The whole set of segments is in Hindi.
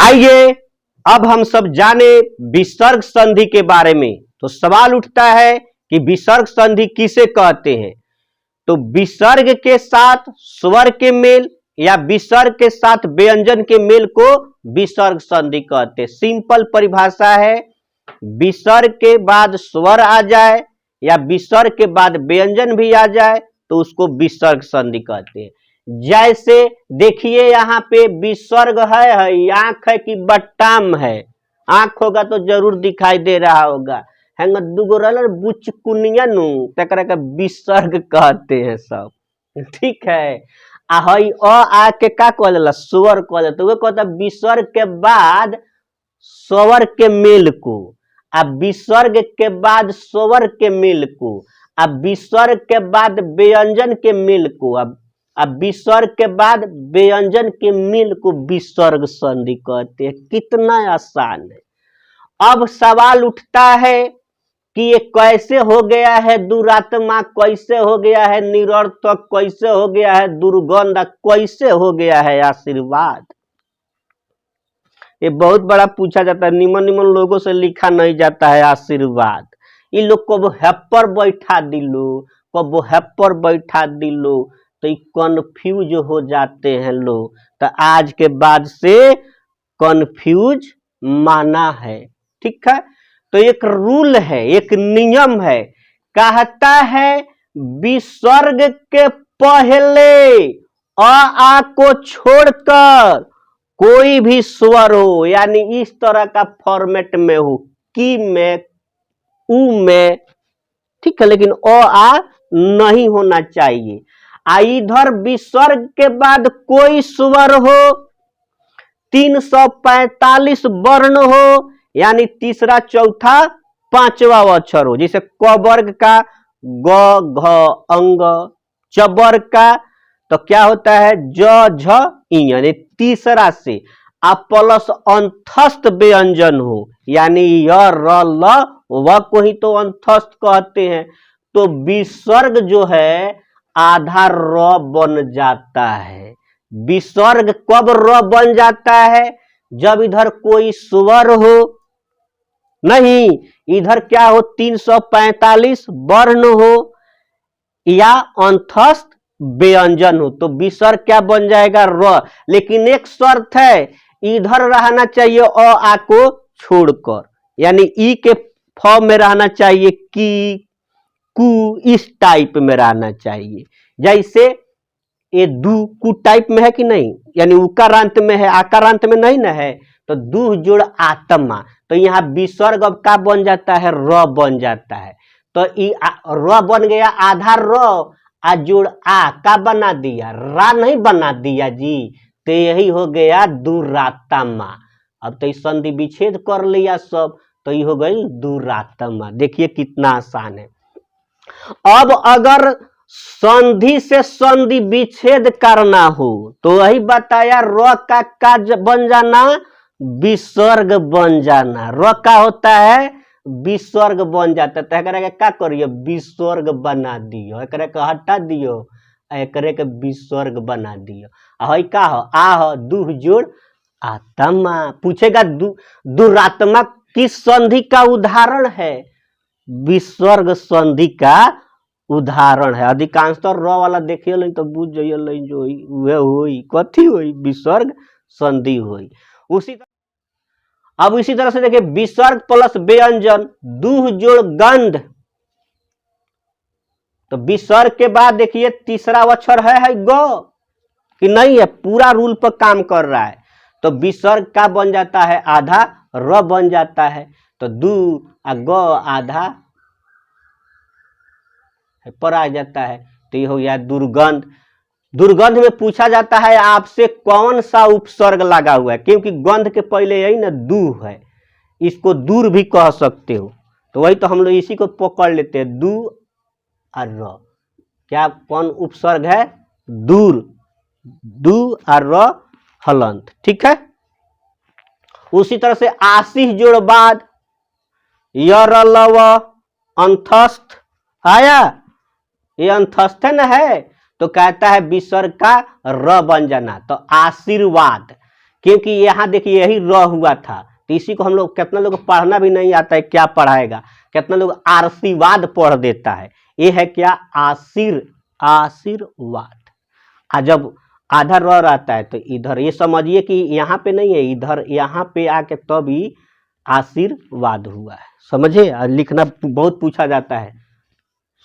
आइए अब हम सब जाने विसर्ग संधि के बारे में। तो सवाल उठता है कि विसर्ग संधि किसे कहते हैं। तो विसर्ग के साथ स्वर के मेल या विसर्ग के साथ व्यंजन के मेल को विसर्ग संधि कहते हैं। सिंपल परिभाषा है, विसर्ग के बाद स्वर आ जाए या विसर्ग के बाद व्यंजन भी आ जाए तो उसको विसर्ग संधि कहते हैं। जैसे देखिए यहाँ पे विसर्ग है आंख है कि बट्टाम है, आंख होगा तो जरूर दिखाई दे रहा होगा, हैंगा दुगोरल बुचकुनिया नु तकरा का विसर्ग कहते हैं सब, ठीक है। हई आ के का कहला स्वर कहला, तो वो कहता विसर्ग के बाद स्वर के मेल को, अब विसर्ग के बाद स्वर के मेल को, अब विसर्ग के बाद व्यंजन के मेल को, अब विसर्ग के बाद व्यंजन के मेल को विसर्ग संधि कहते हैं। कितना आसान है। अब सवाल उठता है कि ये कैसे हो गया है दुरात्मा, कैसे हो गया है निरर्थक, कैसे हो गया है दुर्गंध, कैसे हो गया है आशीर्वाद। ये बहुत बड़ा पूछा जाता है, निमन निमन लोगों से लिखा नहीं जाता है आशीर्वाद। ये लोग कब हैपर बैठा दिलो, कब हैपर बैठा दिलो, तो कंफ्यूज हो जाते हैं लोग। तो आज के बाद से कंफ्यूज माना है, ठीक है। तो एक रूल है, एक नियम है, कहता है विसर्ग के पहले आ को छोड़कर कोई भी स्वर हो, यानी इस तरह का फॉर्मेट में हो, की में, उ में, ठीक है, लेकिन आ नहीं होना चाहिए। इधर विसर्ग के बाद कोई स्वर हो, 345 वर्ण हो, यानी तीसरा चौथा पांचवा अक्षर हो। जैसे क वर्ग का ग घ अंग, च वर्ग का तो क्या होता है ज झ इ, यानी तीसरा से, आप प्लस अंतस्थ व्यंजन हो, यानी य र ल व को ही तो अंतस्थ कहते हैं। तो विसर्ग जो है आधा र बन जाता है। विसर्ग कब र बन जाता है, जब इधर कोई स्वर हो नहीं, इधर क्या हो 345 वर्ण हो या अंतस्थ व्यंजन हो, तो विसर्ग क्या बन जाएगा र। लेकिन एक शर्त है, इधर रहना चाहिए आ को छोड़कर, यानी ई के फॉर्म में रहना चाहिए, की कु इस टाइप में रहना चाहिए। जैसे ये दू कु टाइप में है कि नहीं, यानी उकारांत में है, आकारांत में नहीं ना है, तो दू जोड़ आत्मा, तो यहाँ विसर्ग अब का बन जाता है र बन जाता है। तो र बन गया आधा र आ जोड़ आ का बना दिया, रा नहीं बना दिया जी, तो यही हो गया दुरात्मा। अब तो संधि विच्छेद कर लिया सब, तो ये हो गई दुरात्मा। देखिए कितना आसान है। अब अगर संधि से संधि विच्छेद करना हो तो वही बताया र का बन जाना विसर्ग बन जाना, र का होता है विसर्ग बन जाता है। तो क्या करिए विसर्ग बना दियो, एक हटा दियो, एक विसर्ग बना दियो। हई का हो आ हो दुह जोड़ आत्मा। पूछेगा दुरात्मा किस संधि का उदाहरण है, विसर्ग संधि का उदाहरण है। अधिकांशतः र वाला देखिए तो बुझ जाइए जो वह होई कथी होई विसर्ग संधि होई। अब इसी तरह से देखिए विसर्ग प्लस व्यंजन दुह जोड़ गंध, तो विसर्ग के बाद देखिए तीसरा अक्षर है ग कि नहीं है, पूरा रूल पर काम कर रहा है। तो विसर्ग का बन जाता है आधा र बन जाता है, तो दू आ ग आधा पर आ जाता है, तो ये हो गया दुर्गंध। दुर्गंध में पूछा जाता है आपसे कौन सा उपसर्ग लगा हुआ है, क्योंकि गंध के पहले यही ना दू है, इसको दूर भी कह सकते हो, तो वही तो हम लोग इसी को पकड़ लेते हैं दू और र। क्या कौन उपसर्ग है दूर, दू और र हलंत, ठीक है। उसी तरह से आशीष जोड़ बाद यरलव अंतस्थ आया, ये अंतस्थ न है, तो कहता है विसर्ग का र बन जाना, तो आशीर्वाद। क्योंकि यहाँ देखिए यही र हुआ था, तो इसी को हम लोग, कितना लोग पढ़ना भी नहीं आता है, क्या पढ़ाएगा, कितना लोग आशीर्वाद पढ़ देता है, ये है क्या, आशीर्वाद। जब आधा र रहता है तो इधर ये समझिए कि यहाँ पे नहीं है, इधर यहाँ पे आके तभी आशीर्वाद हुआ है, समझे। लिखना बहुत पूछा जाता है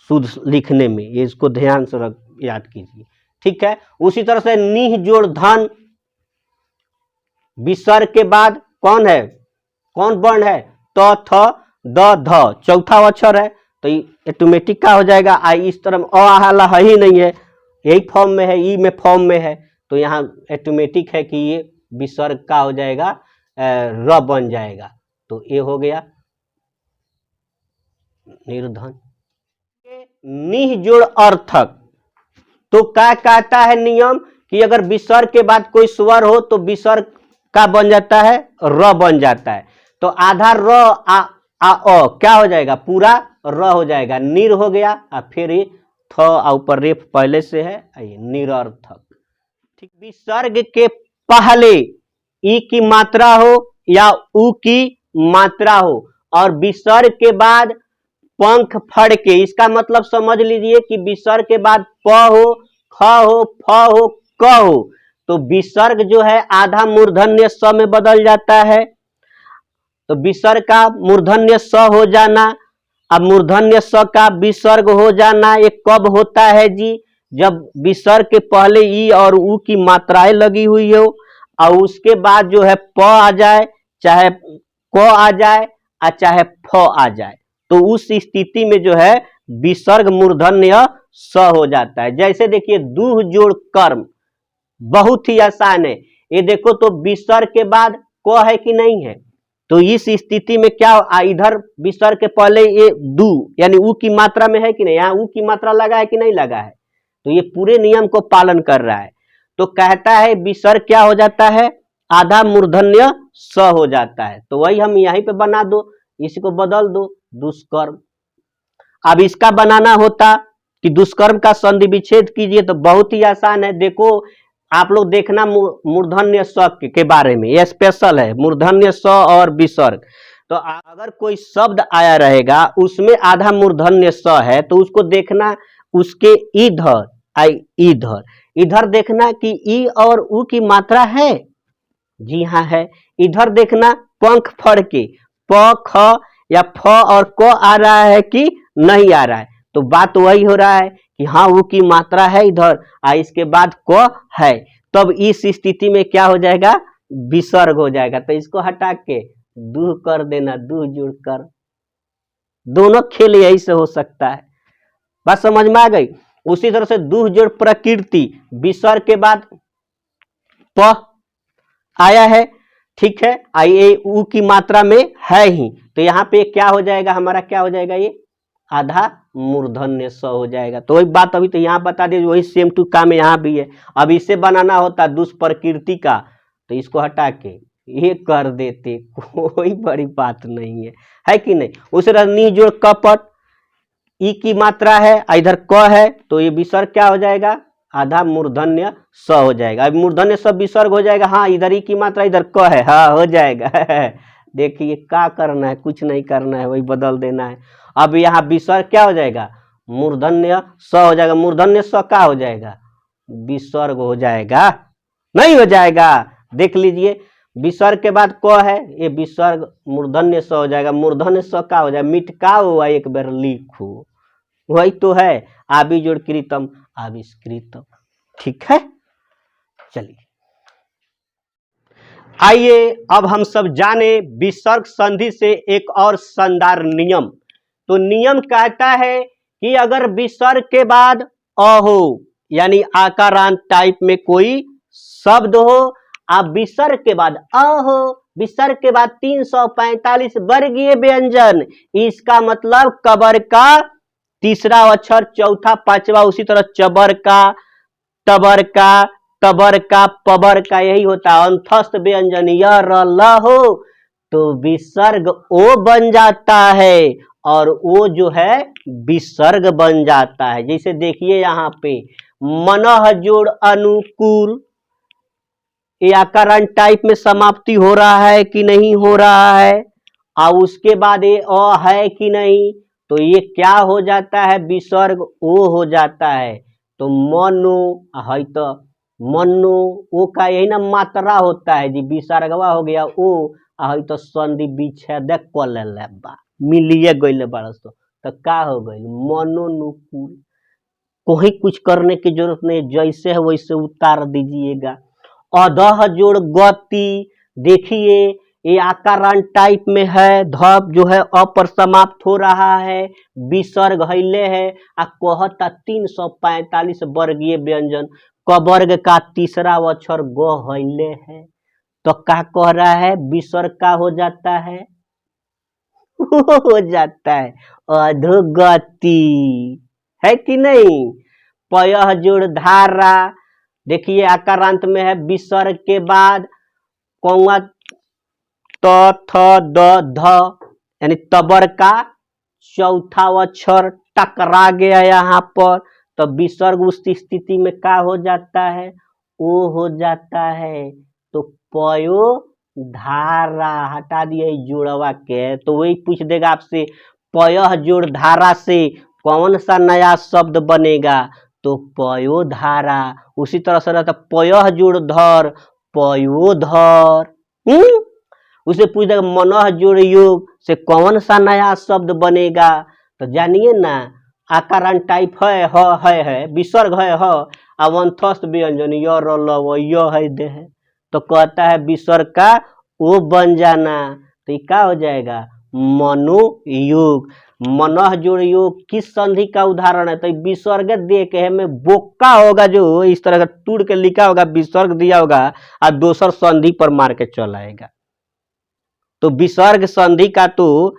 शुद्ध लिखने में, ये इसको ध्यान से याद कीजिए, ठीक है। उसी तरह से निह जोड़ धन, विसर्ग के बाद कौन है, कौन वर्ण है, त थ द ध, चौथा अक्षर है, तो ऑटोमेटिक क्या हो जाएगा, इस तरफ अ है ही नहीं है, यही फॉर्म में है, ई में फॉर्म में है, तो यहाँ ऑटोमेटिक है कि ये विसर्ग का हो जाएगा, र बन जाएगा, तो ये हो गया निर्धन। निह जोड़ अर्थक, तो क्या कहता है नियम कि अगर विसर्ग के बाद कोई स्वर हो तो विसर्ग का बन जाता है, र बन जाता है, तो आधा र क्या हो जाएगा, पूरा र हो जाएगा, निर हो गया, फिर ये थ ऊपर रेफ पहले से है, निरर्थक, ठीक। विसर्ग के पहले ई की मात्रा हो या उ की मात्रा हो, और विसर्ग के बाद पंख फड़ के, इसका मतलब समझ लीजिए कि विसर्ग के बाद प हो, ख हो, फ हो, क हो, तो विसर्ग जो है आधा मूर्धन्य स में बदल जाता है, तो विसर्ग का मूर्धन्य स हो जाना, अब मूर्धन्य स का विसर्ग हो जाना, ये कब होता है जी, जब विसर्ग के पहले ई और उ की मात्राएं लगी हुई हो, और उसके बाद जो है प आ जाए, चाहे क आ जाए, चाहे फ आ जाए, तो उस स्थिति में जो है विसर्ग मूर्धन्य स हो जाता है। जैसे देखिए दूह जोड़ कर्म, बहुत ही आसान है, ये देखो तो विसर्ग के बाद क है कि नहीं है, तो इस स्थिति में क्या, इधर विसर्ग के पहले ये दू यानी उ की मात्रा में है कि नहीं, यहाँ उ की मात्रा लगा है कि नहीं लगा है, तो ये पूरे नियम को पालन कर रहा है, तो कहता है विसर्ग क्या हो जाता है, आधा मूर्धन्य स हो जाता है, तो वही हम यहीं पे बना दो, इसी को बदल दो, दुष्कर्म। अब इसका बनाना होता कि दुष्कर्म का संधि विच्छेद कीजिए, तो बहुत ही आसान है, देखो आप लोग देखना मूर्धन्य स के बारे में, ये स्पेशल है, मूर्धन्य स और विसर्ग, तो अगर कोई शब्द आया रहेगा उसमें आधा मूर्धन्य स है, तो उसको देखना उसके इधर इधर इधर देखना कि ई और उ की मात्रा है, जी हाँ है, इधर देखना पंख फड़ के प ख या फ और क आ रहा है कि नहीं आ रहा है, तो बात वही हो रहा है कि हाँ उ की मात्रा है इधर, इसके बाद क है, तब इस स्थिति में क्या हो जाएगा, विसर्ग हो जाएगा, तो इसको हटा के दूह कर देना, दूह जुड़ कर, दोनों खेल यही से हो सकता है, बात समझ में आ गई। उसी तरह से दूह जोड़ प्रकृति, विसर्ग के बाद प आया है, ठीक है, ये उ की मात्रा में है ही, तो यहाँ पे क्या हो जाएगा हमारा, क्या हो जाएगा, ये आधा मूर्धन्य स हो जाएगा, तो वही बात अभी तो यहाँ बता दे, वही सेम टू काम यहाँ भी है। अब इसे बनाना होता दुष्प्रकृति का, तो इसको हटा के ये कर देते, कोई बड़ी बात नहीं है कि नहीं। उस निह जोड़ कपट, ई की मात्रा है, इधर क है, तो ये विसर्ग क्या हो जाएगा, आधा मूर्धन्य स हो जाएगा, अब मूर्धन्य स विसर्ग हो जाएगा, हाँ इधर ई की मात्रा इधर क है, हाँ हो जाएगा देखिए क्या करना है, कुछ नहीं करना है, वही बदल देना है। अब यहाँ विसर्ग क्या हो जाएगा, मूर्धन्य स हो जाएगा, मूर्धन्य स क्या हो जाएगा, विसर्ग हो जाएगा, नहीं हो जाएगा, देख लीजिए विसर्ग के बाद क है, ये विसर्ग मूर्धन्य स हो जाएगा, मूर्धन्य स क्या हो जाएगा, मिटका हुआ एक बार लिखो, वही तो है, आबि जोड़ कृतम आविष्कृतम, ठीक है। चलिए आइए अब हम सब जाने विसर्ग संधि से एक और शानदार नियम। तो नियम कहता है कि अगर विसर्ग के बाद अ हो यानी आकारांत टाइप में कोई शब्द हो, अब विसर्ग के बाद अ हो, विसर्ग के बाद 345 वर्गीय व्यंजन, इसका मतलब कबर का तीसरा अक्षर, चौथा, पांचवा, उसी तरह चबर का, टबर का, तबर का, पबर का, यही होता है अंतस्थ व्यंजन य र ल हो तो विसर्ग ओ बन जाता है, और ओ जो है विसर्ग बन जाता है। जैसे देखिए यहाँ पे मनः जोड़ अनुकूल, ये आकारांत टाइप में समाप्ति हो रहा है कि नहीं हो रहा है, और उसके बाद ये अ है कि नहीं, तो ये क्या हो जाता है, विसर्ग ओ हो जाता है। तो मनो है तो मनो ओ का यही ना मात्रा होता है जी, विसर्गवा हो गया ओ, है तो संधि विच्छेद क लेले बा, मिलिए गइले बरस तो का हो गइल मनोनुकूल। कोई कुछ करने की जरूरत नहीं, जैसे है वैसे उतार दीजिएगा। अधः जोड़ गति, देखिए ये आकारांत टाइप में है, ध जो है अ पर समाप्त हो रहा है, विसर्ग हईले है, आ कहता 345 वर्गीय व्यंजन, क वर्ग का तीसरा अक्षर ग हईले है, तो क्या कह रहा है, विसर्ग का हो जाता है हो जाता है अधोगति, है कि नहीं। पयः जोड़ धारा, देखिए आकारांत में है, विसर्ग के बाद कौआ त थ द ध, यानी तबर का चौथा अक्षर टकरा गया यहाँ पर, तो विसर्ग उस स्थिति में क्या हो जाता है, ओ हो जाता है। तो पयो धारा हटा दिया जोड़वा के, तो वही पूछ देगा आपसे पयः जोड़ धारा से कौन सा नया शब्द बनेगा, तो पयोधारा। उसी तरह से रहता पयः जोड़ धर, पयोधर। उसे पूछ देगा मनः जोड़ योग से कौन सा नया शब्द बनेगा, तो जानिए ना आकारांत टाइप है विसर्ग है अवंथस्थ व्यंजन य र ल व य है दे है, तो कहता है विसर्ग का ओ बन जाना, तो ये क्या हो जाएगा मनोयोग। मनः जोड़ योग किस संधि का उदाहरण है, तो विसर्ग दे के में बोका होगा, जो इस तरह का टूट के लिखा होगा, विसर्ग दिया होगा और दोसर संधि पर मार के चल आएगा। तो विसर्ग संधि का तो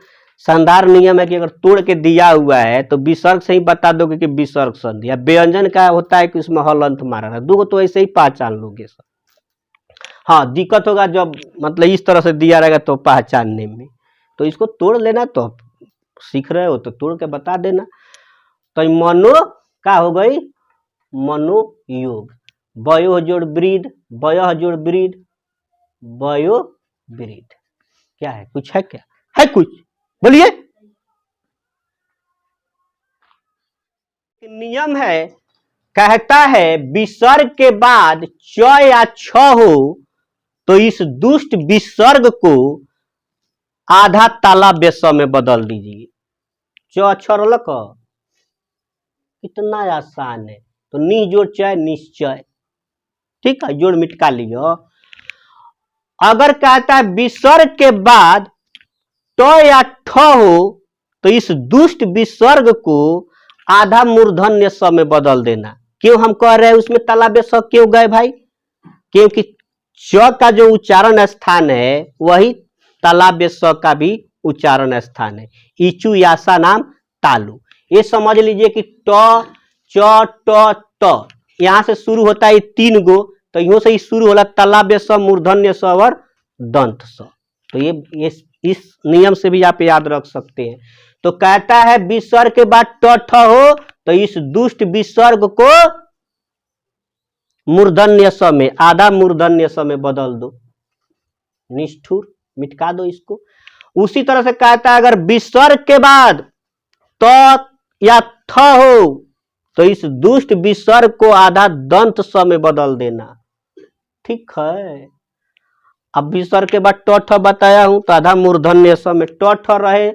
संधार नियम है कि अगर तोड़ के दिया हुआ है तो विसर्ग से ही बता दोगे कि विसर्ग संधि। या व्यंजन का होता है कि उसमें हलंत मारा है, दो तो ऐसे ही पहचान लोगे सब। हाँ दिक्कत होगा जब मतलब इस तरह से दिया रहेगा तो पहचानने में, तो इसको तोड़ लेना, तो सीख रहे हो तो तोड़ के बता देना। तो मनो क्या हो गई मनोयोग। वयो जोड़ ब्रीड, वयः जोड़ ब्रीड, वयो ब्रीड। क्या है, कुछ है क्या, है कुछ बोलिए। नियम है, कहता है विसर्ग के बाद च या छ हो तो इस दुष्ट विसर्ग को आधा तालव्य स में बदल दीजिए। च अक्षर लक, इतना आसान है। तो नि जोड़ चय निश्चय, ठीक है, जोड़ मिटका लियो। अगर कहता है विसर्ग के बाद ट या ठ हो तो इस दुष्ट विसर्ग को आधा मूर्धन्य स में बदल देना। क्यों हम कह रहे हैं उसमें तालव्य स क्यों गए भाई, क्योंकि च का जो उच्चारण स्थान है वही तालव्य स का भी उच्चारण स्थान है। इचु यासा नाम तालु, ये समझ लीजिए कि ट च ट त यहाँ से शुरू होता है तीन गो, तो यूं से ही शुरू होला तालव्य स मूर्धन्य स और दंत स। तो ये इस नियम से भी आप याद रख सकते हैं। तो कहता है विसर्ग के बाद ट ठ हो तो इस दुष्ट विसर्ग को मूर्धन्य स में, आधा मूर्धन्य स में बदल दो। निष्ठुर, मिटका दो इसको। उसी तरह से कहता है अगर विसर्ग के बाद त या थ हो तो इस दुष्ट विसर्ग को आधा दंत स में बदल देना। ठीक है, अब विसर्ग के बाद ट ठ बताया हूं तो आधा मूर्धन्य स में ट ठ रहे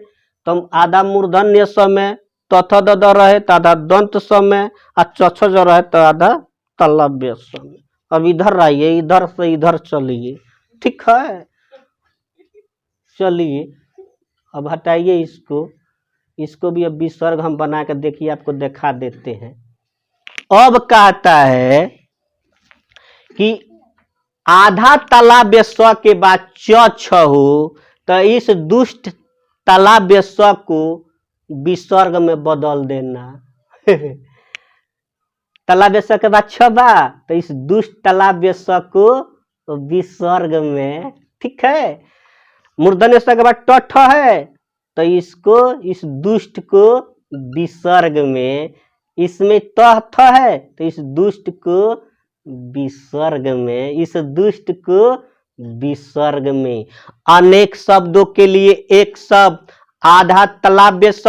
तो आधा मूर्धन्य स में, त थ द द रहे तो आधा दंत स में, और च छ ज रहे तो आधा तालव्य स में। अब इधर आइए, इधर से इधर चलिए, ठीक है, चलिए अब हटाइए इसको, इसको भी अब विसर्ग हम बना कर देखिए, आपको दिखा देते हैं। अब कहता है कि आधा तालव्य स के बाद च छ हो तो इस दुष्ट तालव्य स को विसर्ग में बदल देना। तालव्य स के बाद छ बा तो इस दुष्ट तालव्य स को विसर्ग में, ठीक है। मूर्धन्य स के बाद ट ठ है तो इसको, इस दुष्ट को विसर्ग में, इसमें त थ है तो इस दुष्ट को विसर्ग में, इस दुष्ट को विसर्ग में। अनेक शब्दों के लिए एक शब्द आधा तलाव्य स,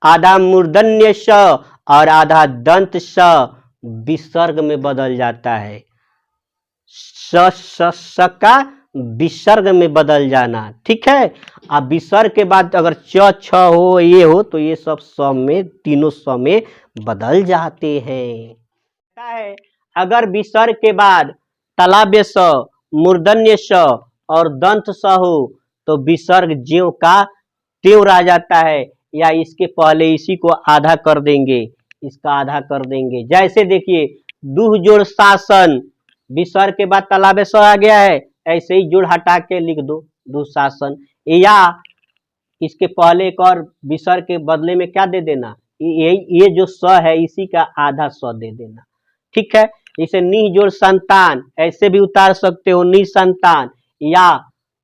आधा मूर्धन्य स और आधा दंत स विसर्ग में बदल जाता है। स का विसर्ग में बदल जाना, ठीक है। अब विसर्ग के बाद अगर च छ हो ये हो तो ये सब स में, तीनों स में बदल जाते हैं। अगर विसर्ग के बाद तलाव्य स, मूर्धन्य स और दंत स हो तो विसर्ग ज्यों का त्यों रह जाता है, या इसके पहले इसी को आधा कर देंगे, इसका आधा कर देंगे। जैसे देखिए दुह जोड़ शासन, विसर्ग के बाद तलाव्य स आ गया है, ऐसे ही जोड़ हटा के लिख दो दुशासन, या इसके पहले एक और विसर्ग के बदले में क्या दे देना, ये जो स है इसी का आधा स दे देना, ठीक है। इसे नी जोड़ संतान ऐसे भी उतार सकते हो, नी संतान, या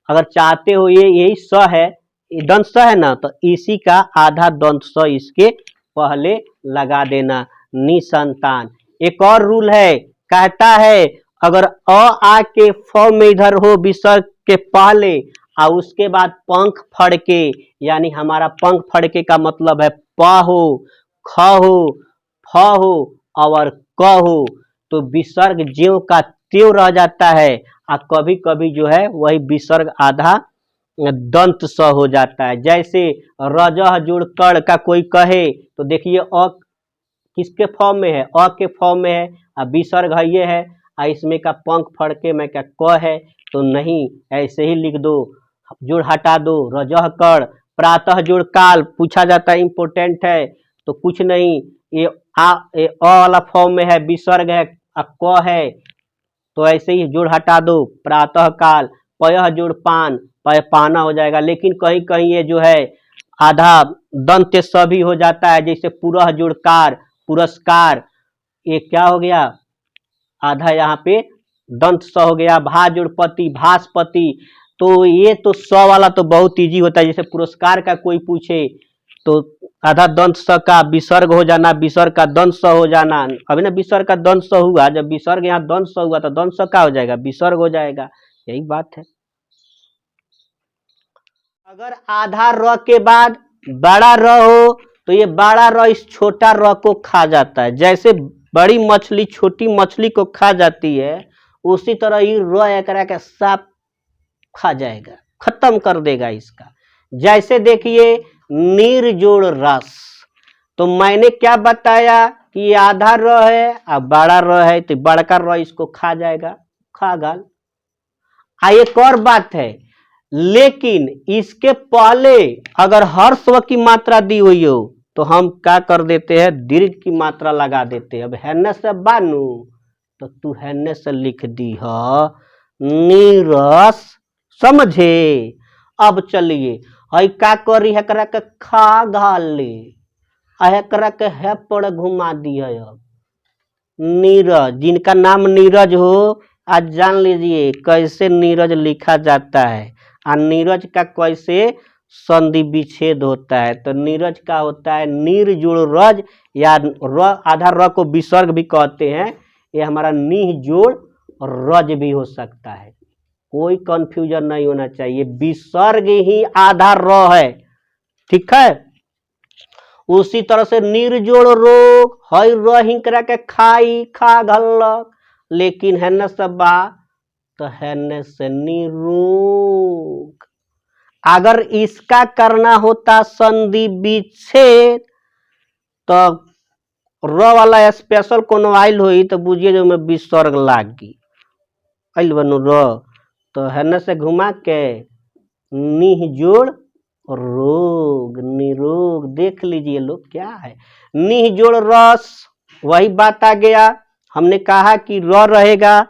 अगर चाहते हो ये यही स है, दंत स है ना, तो इसी का आधा दंत स इसके पहले लगा देना, नी संतान। एक और रूल है, कहता है अगर अ आ के फ में इधर हो विसर्ग के पहले और उसके बाद पंख फड़के, यानी हमारा पंख फड़के का मतलब है प हो, ख हो, फ हो और क हो, तो विसर्ग ज्यों का त्यों रह जाता है। और कभी कभी जो है वही विसर्ग आधा दंत स हो जाता है। जैसे रजह जोड़ कड़ का कोई कहे तो देखिए अ किसके फॉर्म में है, अ के फॉर्म में है, अब विसर्ग है ये है, इसमें का पंख फड़के में क्या क है, तो नहीं, ऐसे ही लिख दो, जोड़ हटा दो, रजह कड़। प्रातः जोड़ काल पूछा जाता है, इंपोर्टेंट है, तो कुछ नहीं, ये अ वाला फॉर्म में है, विसर्ग है, अब क है, तो ऐसे ही जोड़ हटा दो, प्रातः काल। पयः जोड़ पान, पय पाना हो जाएगा। लेकिन कहीं कहीं ये जो है आधा दंत स भी हो जाता है, जैसे पुरः जोड़ कार, पुरस्कार, ये क्या हो गया, आधा यहाँ पे दंत स हो गया। भा जोड़ पति, भास्पति, तो ये तो स वाला तो बहुत इजी होता है, जैसे पुरस्कार का कोई पूछे तो आधा दंत स का विसर्ग हो जाना, विसर्ग का दंत स हो जाना। अभी ना विसर्ग का दंत स हुआ, जब विसर्ग यहाँ दंत स हुआ तो दंत स का हो जाएगा, विसर्ग हो जाएगा, यही बात है। अगर आधा र के बाद बड़ा र हो तो ये बड़ा र इस छोटा र को खा जाता है। जैसे बड़ी मछली छोटी मछली को खा जाती है, उसी तरह ये र एकरा के साफ खा जाएगा, खत्म कर देगा इसका। जैसे देखिए नीर जोड़ रस, तो मैंने क्या बताया कि ये आधा र है और बड़ा र है, तो बड़का र इसको खा जाएगा, खा गाल। एक और बात है, लेकिन इसके पहले अगर हर्ष की मात्रा दी हुई हो तो हम क्या कर देते हैं, दीर्घ की मात्रा लगा देते हैं। अब हैने से बानू तो तू हैने से लिख दी है नीरस, समझे। अब चलिए हई का करी है, के खा घाले, एकरा के है पर घुमा दिया। अब नीरज, जिनका नाम नीरज हो आज जान लीजिए कैसे नीरज लिखा जाता है, और नीरज का कैसे संधि विच्छेद होता है। तो नीरज का होता है नीर जोड़ रज, या र आधा र को विसर्ग भी कहते हैं, ये हमारा नीह जोड़ रज भी हो सकता है, कोई कंफ्यूजन नहीं होना चाहिए, विसर्ग ही आधा र है, ठीक है। उसी तरह से निर्जोड़ रोग, हई रहिंकरा के खाई खा घल्लक, लेकिन है न सबा तो है न से निरोग। अगर इसका करना होता संधि विच्छेद तो र वाला स्पेशल कोनो आइल हुई तो बुझिए जो में विसर्ग लागी, आइल बनू र, तो है न से घुमा के निह जोड़ रोग, निरोग। देख लीजिए लोग क्या है, निह जोड़ रस, वही बात आ गया। हमने कहा कि र रहेगा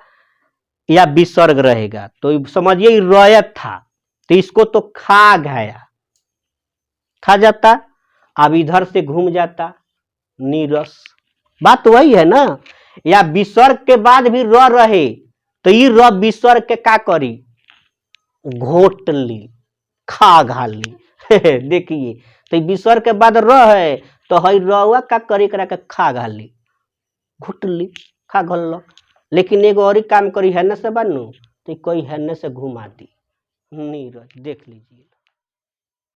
या विसर्ग रहेगा, तो समझिए रयत था, तो इसको तो खा गया, खा जाता, अब इधर से घूम जाता नीरस, बात वही है ना। या विसर्ग के बाद भी र रहे तो ये र विसर्ग के का करी, घोट ली, खा घाली। देखिए तो विसर्ग के बाद र है तो हई रवा का करी करा के खा घाली, घुटली, खा घल। लेकिन एगो और ही काम करी हेने से बनू तो कोई हेने से घुमा दी। नीरज देख लीजिए।